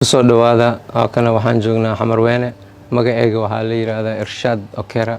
Soo dhawaada kana waxaan joognaa Xamarweyne magacayga waxaa la yiraahdaa Irshaad Okera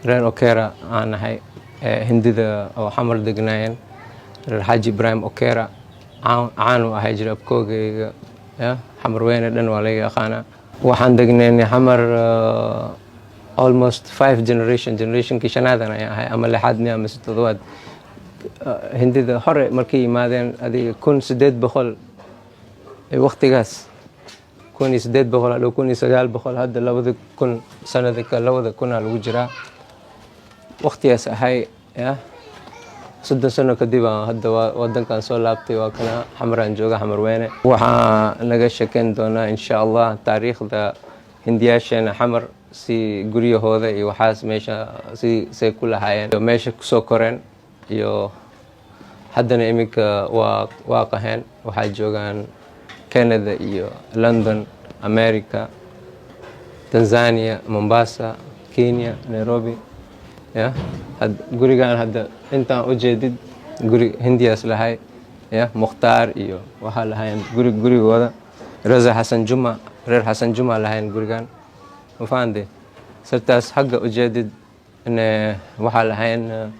reer Okera aan ahay hindida oo xamar degnaayeen reer Xaaji Ibrahim Okera caan u ahay jira abkoogayga Xamarweyne dhan waa laga yaqaanaa waxaan degnaynay xamar almost 5 generation kishanaadan ay ahay ama lixaadni ama toddobaad hindida hore markay yimaadeen adiga 1800 waqtigaas 1800 لو كوني سجال بخل هذا لو كن سنة ذيك لو كنا الوجرة وقتي هاي يا سد سنة كديبا هذا ودن كان سولابتي وكنا حمران جوجا حمروينه وح نجش كندونا إن شاء الله تاريخ ذا هندياشين حمر سي جريه هذا يوحاس ماشى سي كل هاي ماشى سكرين يو حدنا إمك واقعهن وحاج جوجان كندا iyo London America Tanzania Mombasa Kenya Nairobi gurigan hadda intaan u jeedid guri Hindiyaas lahay Mukhtaar iyo waxa lahayn gurigooda Raza Hassan Juma reer Hassan Juma lahayn gurigan mafaande sartaas xagga u jeedid in waxa lahayn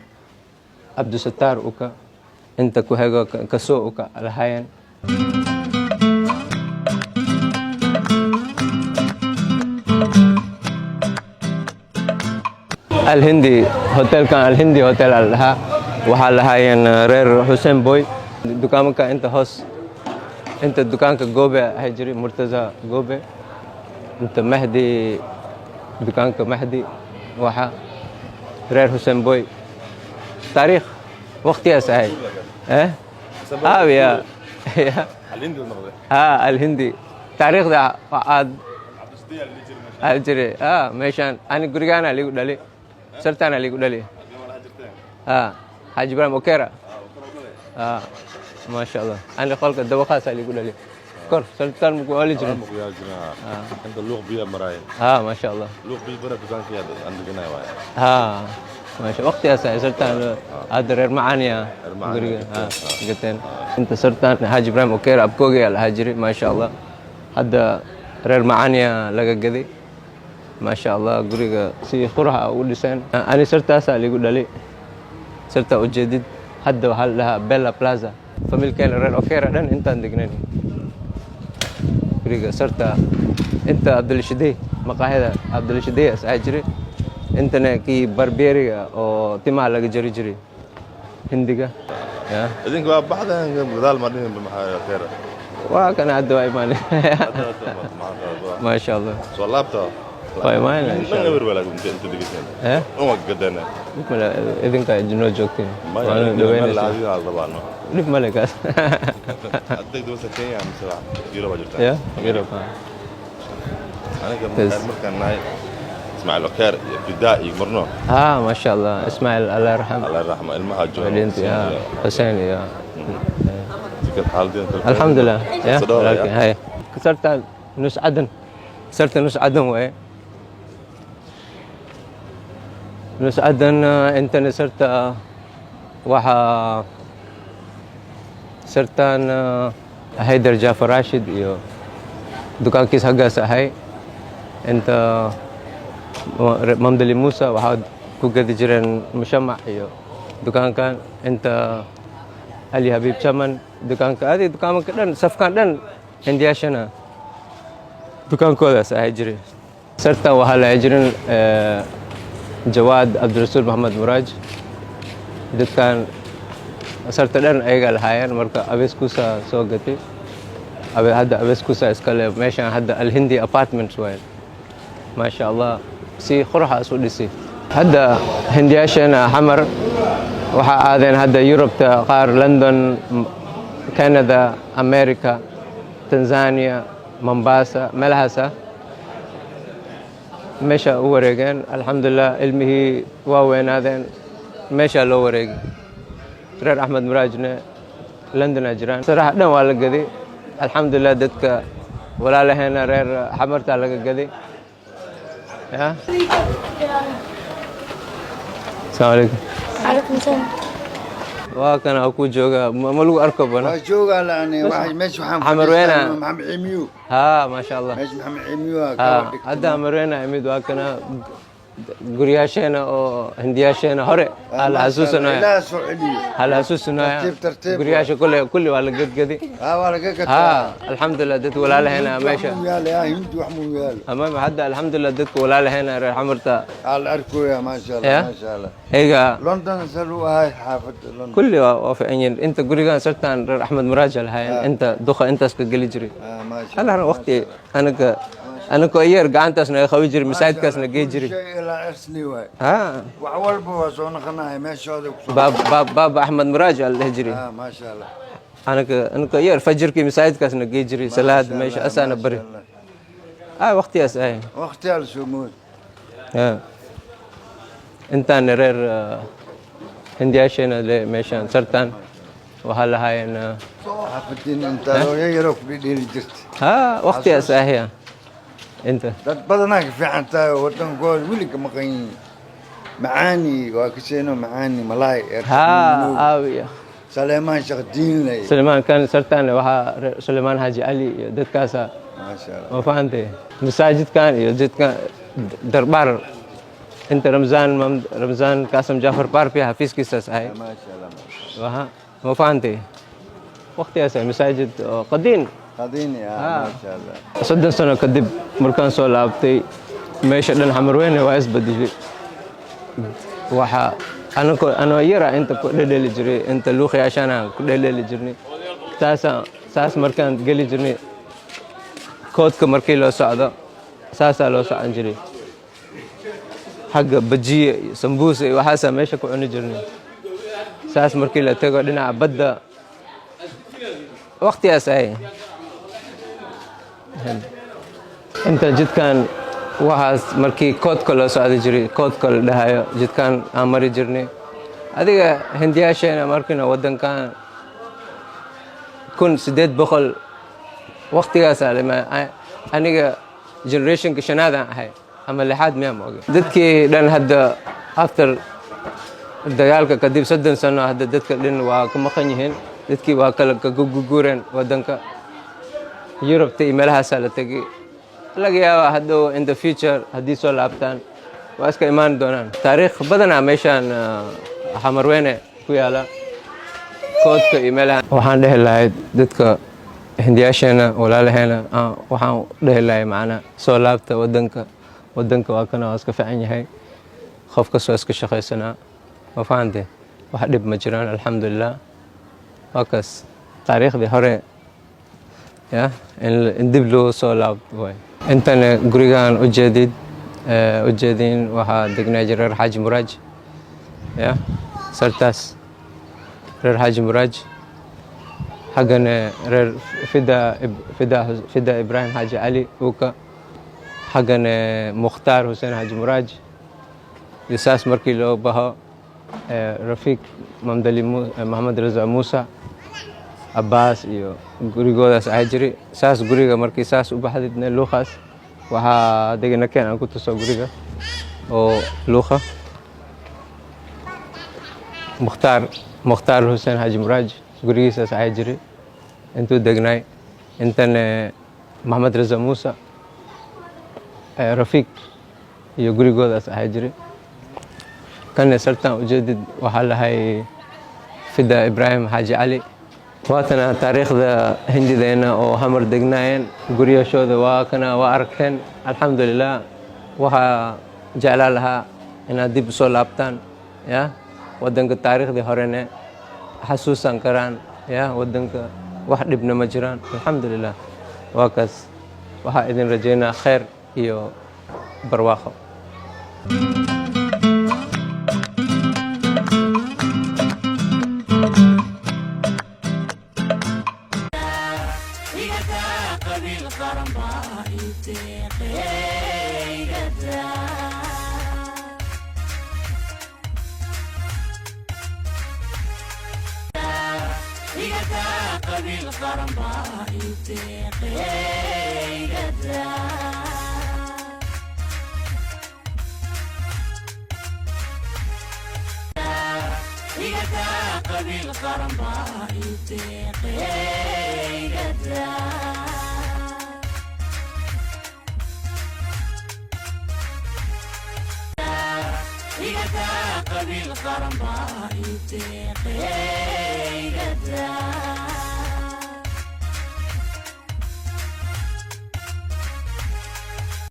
Abdul Sattar uka inta ku hago kasoo uka lahayn الهندي هوتيل كان الهندي هوتيل لها وحالها ين رير حسين بوي دكانك انت هوس انت دكانك جوبه هجري مرتزا جوبه انت مهدي دكانك مهدي وحا رير حسين بوي تاريخ وقت يا سهي يا الهندي المغربي الهندي تاريخ ده عاد الجري ماشان انا غريغانا لي دلي سرتانا لي دلي حاج ابراهيم اوكيرا ما شاء الله انا خلق الدوخاس لي دلي كور سرتان مكو لي جري انت لوغ بيا مراي ما شاء الله لوغ بي بنا دكان كي عندنا واي ما شاء وقت يا سرتان ادرر معاني غريغا قلتين انت سرتان حاج ابراهيم اوكيرا ابكوغي الهاجري ما شاء الله هذا reer macaniya laga gaday ma sha Allah guriga si quraha u dhiseen ani sartaas ligu dhalay sarta u jeedid hadda waxa laha Bella Plaza familkeen reer Okera dhan intaan degnaan guriga sarta inta Abdul Shidey maqaahida Abdul Shidey asajiri intana ki barberiga oo timaa laga jari jiray hindiga idinku waa baxdaan gadaal maadin maxaa Okera وكان عدوا إيمان ما شاء الله صلابته إيمان من غير ولا أنت دقيقتين هو قدنا إذن كان جنو جوكتين ما لا عادي على طبعا نف ملك أديك دوسة كيا عم سوا يروح جبتها يروح أنا كان ناي اسماعيل أوكير ابتدائي مرنو ما شاء الله اسماعيل الله يرحمه الله يرحمه المهاجر حسين يا الحمد لله لكن هاي كسرت نص عدن كسرت نص عدن وإيه نص عدن أنت نصرت وها سرتان هيدر جعفر راشد يو دكان كيس حقا هاي أنت ممدلي موسى وحد كوكا تجرين مشمع يو دكان كان أنت علي حبيب شمن دكان هذه دكان كدن صفكان دن هندياشنا دكان كودا سأجري سرتا وهلا أجرين جواد عبد الرسول محمد مراج دكان سرتا دن أيقال هايان مركا أبيس كوسا سوقتي أبي هذا أبيس كوسا إسكالي ماشان هذا الهندي أبارتمنت وين ما شاء الله سي خرها سودسي هذا هندياشنا حمر waxaa aadeen hadda Yurubta qaar London Canada America Tanzania Mombasa meelahaas meesha u wareegeen alxamdulillah ilmihii waa weynaadeen meesha loo wareegay reer Axmed Muraajne London ajraan sarax dhan waa la gaday alxamdulillah dadka walaalaheena reer xamarta laga gaday السلام عليكم عليكم السلام waa kana ku jooga ma lagu arko bana جوجا لأني واحد ماشي محمد حمروينا. محمد عميو ها ما شاء الله ماشي محمد عميو ها hadda marweena imid waa kana guryaasheena oo hindiyaasheena hore hal xasuusanaya لا سعودي hal xasuusanaya ترتيب ترتيب. guryaasha kulli waa la gadgadi ولا كذا ها alxamdulilah dadka walaalaheena meesha وياله يا هند وحمو وياله amaam hadda alxamdulilah dadka walaalaheena reer xamarta على الأركوية ما شاء الله يا. ما شاء الله ayaga لندن سلوا هاي حافظ لندن kulli waa fiican yihiin inta gurigaan sartaan reer axmed muraaja lahaayeen inta duqa intaas ka geli jiray ما شاء hal waqti anaga yeer gacantaasna ay qabi jiray masaajidkaasna gey jiray شيء إلى أرسلي واي ها وعول بواسون خناي ما شاء الله baab axmed muraaja la dhihi jiray ما شاء الله anaga yeer fajirkii masaajidkaasna gey jiray salaad meesha asaana bari waqtigaas ahay وقتي السمود intaan reer hindiyaasheena le meeshaan sartaan waxaa lahaayeen حفتين أنت لو يجرك بدير جرت waqtigaas ahay inta dad badanaa ka fiican tahay wadankooda weliga maqan معاني وكسينو معاني ملاي aawiya سليمان شيخ الدين لي Sulaymaan kan sartaan waxaa Sulaymaan Haji Ali iyo dadkaasa ما شاء الله ma fahantay masaajidkan iyo jidkan darbaar inta Ramzaan Qasam Jafar Parpi xafiiskiisaas ahay ما شاء الله waha ma fahantay waqtigaas ay masaajid qadiin قضيني ما شاء الله 30 sano kadib markaan soo laabtay meesha dhan xamarweyne waa isbedeshay waxa anoo yara inta ku dhedheli jiray inta luuqyaashana ku dhedheli jirnay saas markaan geli jirnay koodka markii loo socdo saasaa loo socon jiray xagga bajiye iyo sambuusa iyo waxaasaa meesha ku cuni jirnay saas markii la tago dhinaca badda waqtigaas ahay inta jidkan waxaas markii koodka loo socdi jiray koodka la dhahayo jidkan aan mari jirnay adiga hindiyaasheena markiina wadankan 1800 waqtigaas aniga generationka shanaadaan ahay ama lixaad miyaa ma oga dadkii dhan hadda after dagaalka kadib 30 sano hadda dadka dhan waa ka maqan yihiin dadkii waa kala guguureen wadanka Yurubta iyo meelahaasaa la tegay laga yaabaa hadhow in the future haddii soo laabtaan waa iska imaan doonaan taariikh badanaa meeshaan xamarweyne ku yaala koodka iyo meelaha waxaan dhehi lahayd dadka hindiyaasheena walaalaheena waxaan dhehi lahay macnaa soo laabta wadanka waa kana waa iska fiican yahay qof kastoo iska shaqaysanaa ma fahantay wax dhib ma jiraan alxamdulilah waa kaas taariikhdii hore ya in dib loo soo laabto waay intana gurigaan ujeedin waxaa degnaa jira reer xaaji muraaj ya sartaas reer xaaji muraaj xaggana reer fida ibraahim xaaji cali uka xaggana mukhtaar xuseen xaaji muraaj iyo saas markii loo baho rafiiq mamdali maxamed raza muusa abbaas iyo gurigoodaas ahay jiray saas guriga markii saas u baxdidna luuqaas waxaa degana keen aan ku tuso guriga oo luuqa mukhtaar xuseen xaaji muraaj gurigiisaas ahay jiray intuu degnaay intana maxamed raza muusa rafiiq iyo gurigoodaas ahay jiray kana sartaan ujeedid waxaa lahay fida ibraahim xaaji cali waatana taariikhda hindideena oo hamar degnaayeen guryashooda waa kana waa arkeen alxamdulilah waxaa jeclaa lahaa inaad dib usoo laabtaan ya wadanka taariikhdii horene xasuusan karaan ya wadanka wax dhibna ma jiraan alxamdulilah waa kaas waxaa idin rajaynaa khayr iyo barwaaqo قبل قبيل قرنبا يتيقي قدا قبيل قرنبا يتيقي قدا